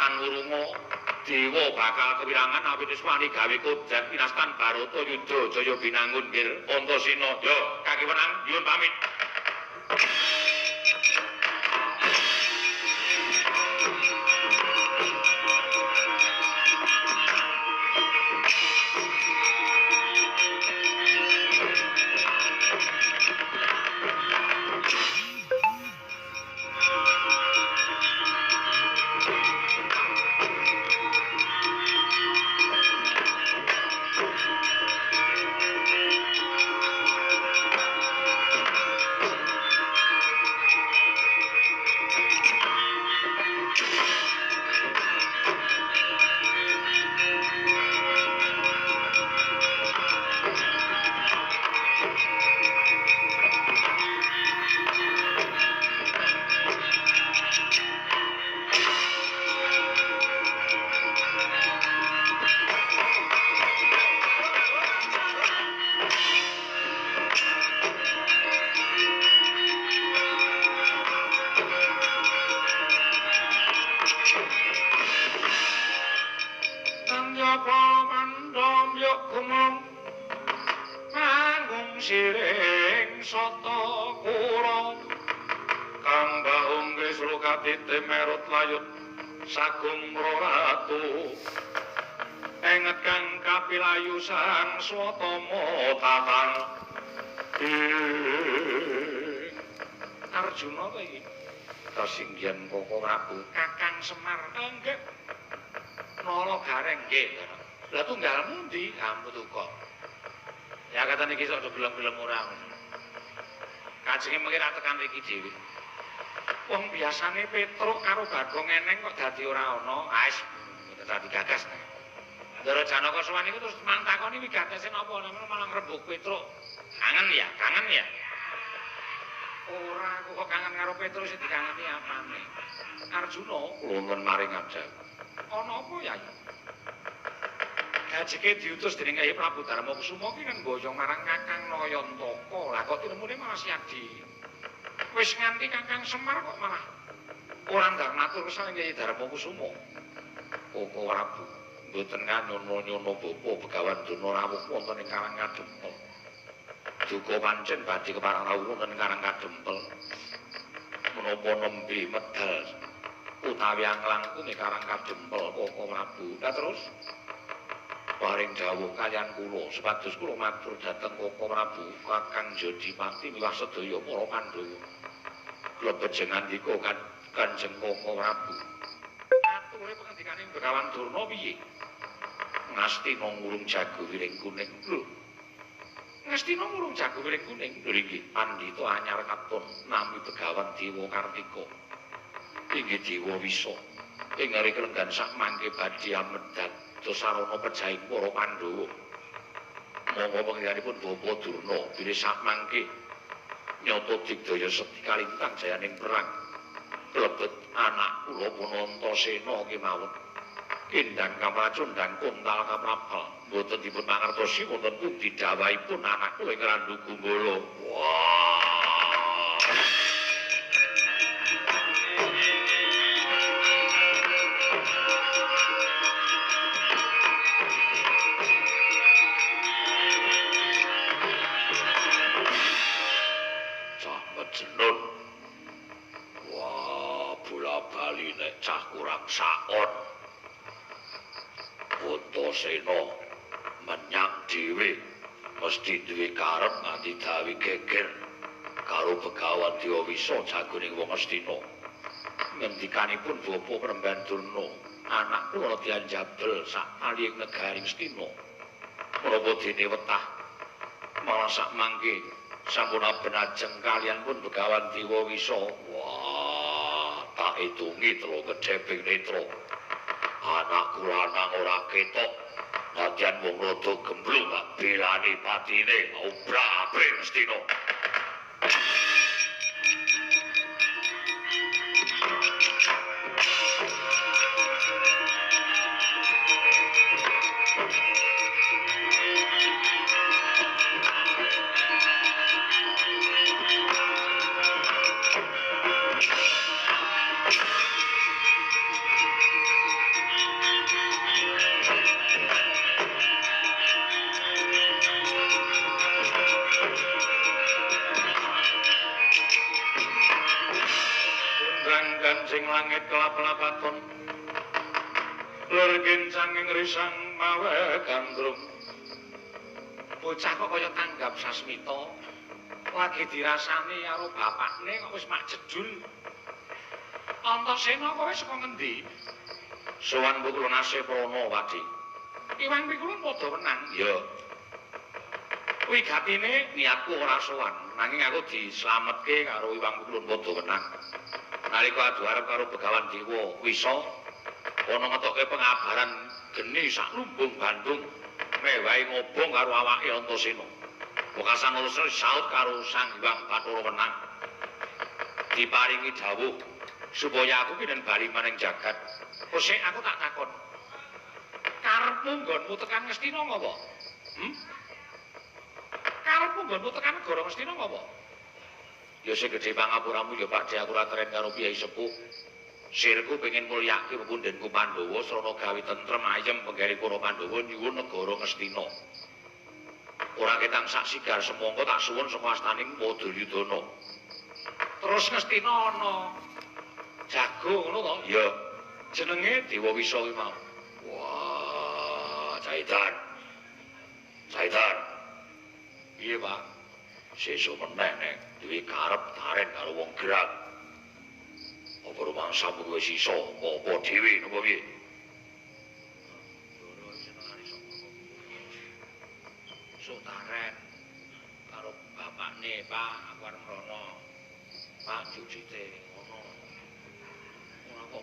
C: Anwurunga Dewa bakal kewirangan awit wis wani gawe kodrat pinastan Barata Yudha Jaya binangun nggih Antasena. Yo kaki menang nyuwun pamit. Merut layut sagung ratu enget kang kapilayu sang swatama tatang Arjuna ta iki kasinggihan Koko Prabu Kakang Semar nggih nala gareng nggih lha tunggalmu ndi amputuka ya katane iki sok gelem-gelem ora kajenge mengki ra tekan iki dhewe. Wong biasane Petruk karo Bagong Eneng kok dadi ora ana. Ais, dadi gagas. Ndara Janaka sowan iku terus mantakoni wigatese napa namanya malah ngrembug Petruk. Kangen ya, kangen ya. Ora aku kok kangen karo Petruk sing dikangeni apane. Arjuna lunten maring ajal. Ana apa ya? Gajike diutus dening Kyai Prabu Darma Kusuma ki kan boyong marang Kakang Nayantaka. Lah kok tinemune malah siadi. Wis nganti Kakang Semar kok malah ora ndarmatur kesane Kyai Darma Kusuma. Koko Prabu mboten kanyono-nyono bapa Begawan Duna rawuh wonten ing Karang Kadempel.
A: duka pancen badhe keparang rawuh wonten Karang Kadempel. Menapa nembe medal utawi anglangkung ing Karang Kadempel Koko Prabu. Lah terus paring dawuh kaliyan kula supados kula matur dhateng Koko Prabu Kakang Jodipati miwah sedaya para Pandhawa. Kula bejengandika Kanjeng Koko Prabu. Ature pangandikaning Begawan Durna piye? Ngastina ngurung jago wiring kuning. Lho. Ngastina ngurung jago wiring kuning. Lho inggih pandhita anyar katon nami Begawan Dewa Kartika. Inggih Dewa Wisa. Ing ari kelenggan sak mangke badhe amedhat sarana pejahing para Pandhawa. Monggo panggihanipun Bapa Durna bilih sak mangke nyata digdaya sekti kalintang jayaning perang. Klebet anak kula Punantasena kemawon. Kendang Kamacundang Kuntal Kaprapal boten dipun mangertosi wonten pundi dawahipun anak kula ing Randu Gumbala. Wah. Cah mejenun. Wah, bola-bali nek cah kurang saon. Puntasena menyang dhewe mesti duwe karep nganti dawi geger karo Begawan Dewa Wisa jagoning wong Astina. Ngendikanipun Bapa Premban Durna, anak kula dianjabel sak aliing negaring Astina. Menapa dene wetah malah sak mangke sampun abenajeng kaliyan pun Begawan Dewa Wisa. Wah, tak itungi telu kedheping netra. Anakku lanang ora ketok, nadyan wong rada gemblung gak belani patine, obrak-abrik Astina. Sing langit kelap-lapaton lur gencang ing risang mawe gandrung. Bocah kok kaya tanggap sasmita lagi dirasani karo bapakne kok wis mak jedul. Antasena kowe saka ngendi? Sowan Bu Lunase Prana Wadi. Iwang pikulun padha menang. Ya. Wigatine niatku ora sowan, nanging aku dislametke karo Iwang pikulun padha menang. Nalika adu arep karo Begawan Dewa Wisa ana ngetoke pengabaran geni sak lumbung Bandung mewahi ngobong karo awake Antasena. Wekasan Antasena saut karo Sang Hyang Bathara Wenang. Diparingi dawuh supaya aku kinen bali maning jagat. Kosek aku tak takon. Karepmu nggonmu tekan Ngastina ngapa? Karepmu nggonmu tekan negara Ngastina ngapa? Ya sing gedhe pangapuramu ya Pakde aku ora tren karo Kyai Sepuh. Sirku pengin mulyake pepundhenku Pandhawa srana gawe tentrem ayem penggari para Pandhawa nyuwun negara Ngastina. Ora ketang sak sigar semangka tak suwun saka astaning Padayudana. Terus Ngastina ana jago ngono to? Ya. Jenenge Dewa Wisa kuwi mau. Wah, Caitan. Caitan. Piye, Pak? Sesuk meneh nek duwe karep taren karo wong gerak. Apa rumangsamu kowe sisa apa dhewe napa piye? Sok taren karo bapakne, Pak, aku arep mrono. Pak jujite ngono. Ora kok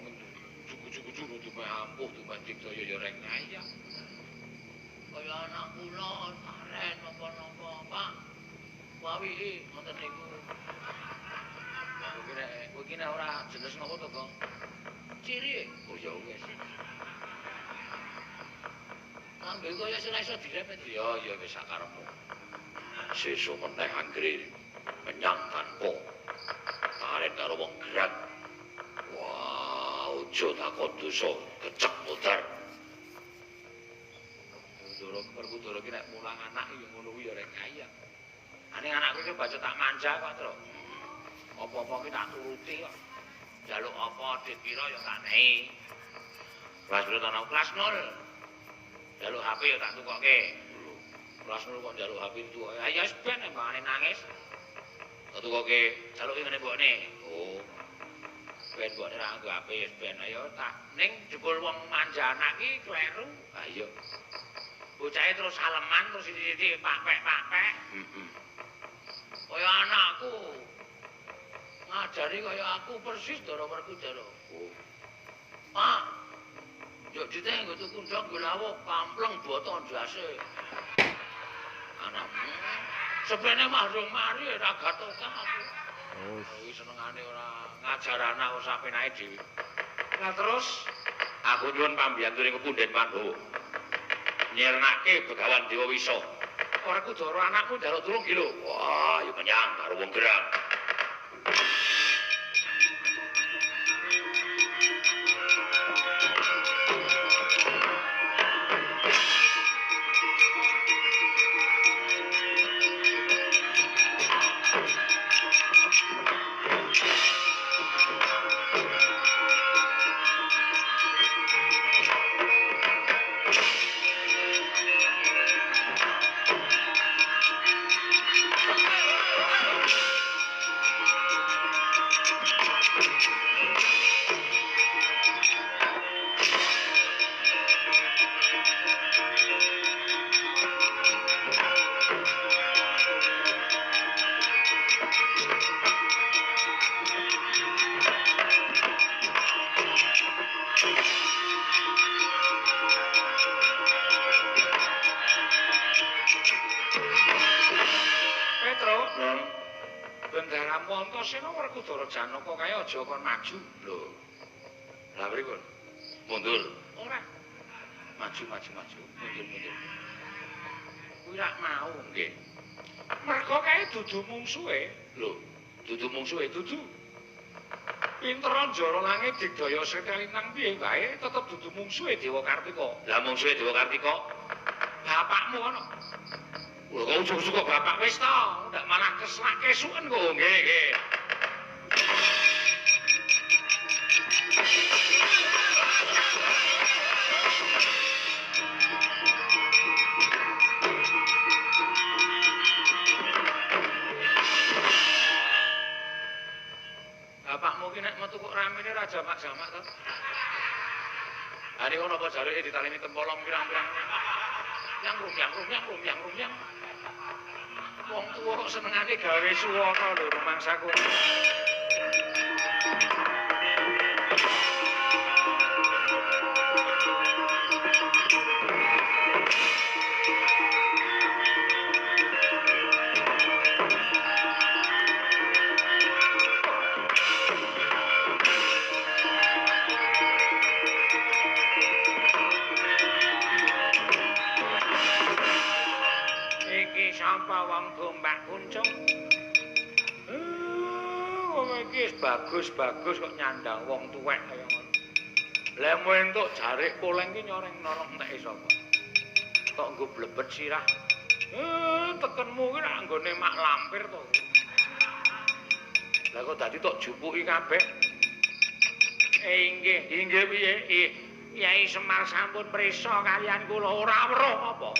A: cucu-cucu dume ampuh dibanding daya ya reng ayam. Kaya anak kula taren napa-napa, Pak. Wawi ngoten niku. Kowe kira ora jelas napa to, Kang? Ciri. Oh ya wis. Ambil kaya ora iso direpet. Ya wis sakarepmu. Sesuk meneh anggere menyang tanpa taren karo wong gerak. Wah, aja takon dosa kecek mutar. Ndoro perkutara ki nek mulang anak ya ngono kuwi ya rek kaya.
C: Aning anakku iki baca tak manja kok, Tru. Apa-apa ki tak turuti kok. Jaluk apa dikira ya tak nehi. Kelas piro ana kelas 0. Jaluk HP ya tak tukokke. Kelas 0 kok jaluk HP itu. Ya wis ben mbakane nangis. Tak tukokke, jaluke ngene mbokne. Oh. Ben mbokne ra nggo HP wis ben ayo tak ning jebul wong manja anak ki kleru. Ha iya. Bocahe terus saleman terus sithik-sithik pakpek-pakpek. Kaya anakku. Ngajari kaya aku persis Dara Werkudara. Oh. Pak. Yo ditenggo tuku ndok nggo lawuh kampleng boto ndase. Anakmu sepene mahrung mari ra gatokan aku. Oh, iki senengane ora ngajar anak ora sapenake dhewe. Lah terus
A: Aku nyuwun pambiyantu ning Punden Pandhawa. Nyirnake Begawan Dewa Wisa.
C: Werkudara anakmu njaluk tulung ki lho.
A: Wah, ya menyang karo wong gerang.
C: Antasena Werkudara Janaka kae aja kon maju.
A: Lho. Lah pripun? Mundur.
C: Ora.
A: Maju. Mundur.
C: Kuwi rak mau.
A: Nggih.
C: Mergo kae dudu mungsuhe.
A: Lho, dudu mungsuhe dudu.
C: Pinter njara langit digdaya setelinang piye wae tetep dudu mungsuhe Dewa Kartika.
A: Lah mungsuhe Dewa Kartika
C: Bapakmu ana.
A: lho kok ujug-ujug kok bapak
C: Wis to, ndak malah keslak kesuken kok.
A: nggih.
C: Bapakmu ki nek metu kok ramene ra jamak-jamak to. Ani ngono apa jarike ditaleni tempolong pirang-pirang. Yang. Wong tuwa kok senengane gawe suwara lho rumangsaku. Sampah wong gombak kuncung. Wong iki bagus kok nyandang wong tuwek kaya ngono. Lah entuk jarik poleng ki nyoreng-norong enteke sapa? Tok nggo blebet sirah. Tekenmu ki rak nggone mak lampir to. Lah kok dadi tok jupuki kabeh. Inggih piye? Kyai Semar sampun prisa kalian kula ora weruh apa?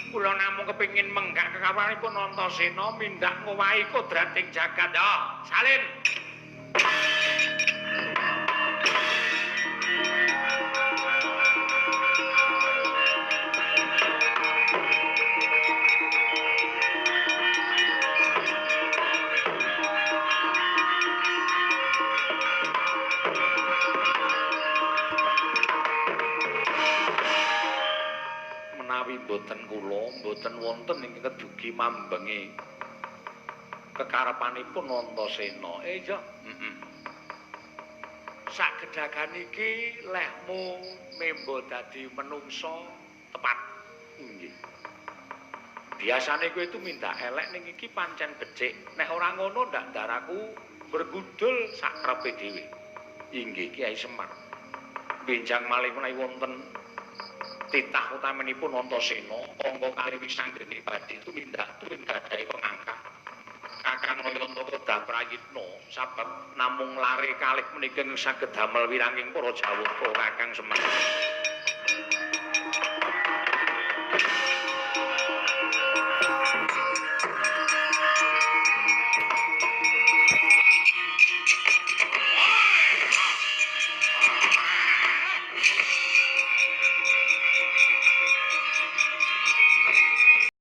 C: Kula namung kepingin menggak kekawanipun Antasena mindak ngowahi kodrating jagat. Ya, salin. Boten kula boten wonten ing kedugi mambengi kekarepanipun Antasena. Ya. Sak gedhagan iki lehmu membo dadi menungsa tepat. Nggih. Biasane kowe itu minta elek ning iki pancen becik. Nek ora ngono ndak daraku bergudul sak krepe dhewe. Inggih Kyai Semar. Benjang malih menawi wonten titah utamanipun Antasena angka kalih wisang geni badhe tumindak gadahi pengangkat. Kakang Nayanta kedah prayitna sabab namung lare kalih menika saged damel wiranging para Jawata Kakang Semar.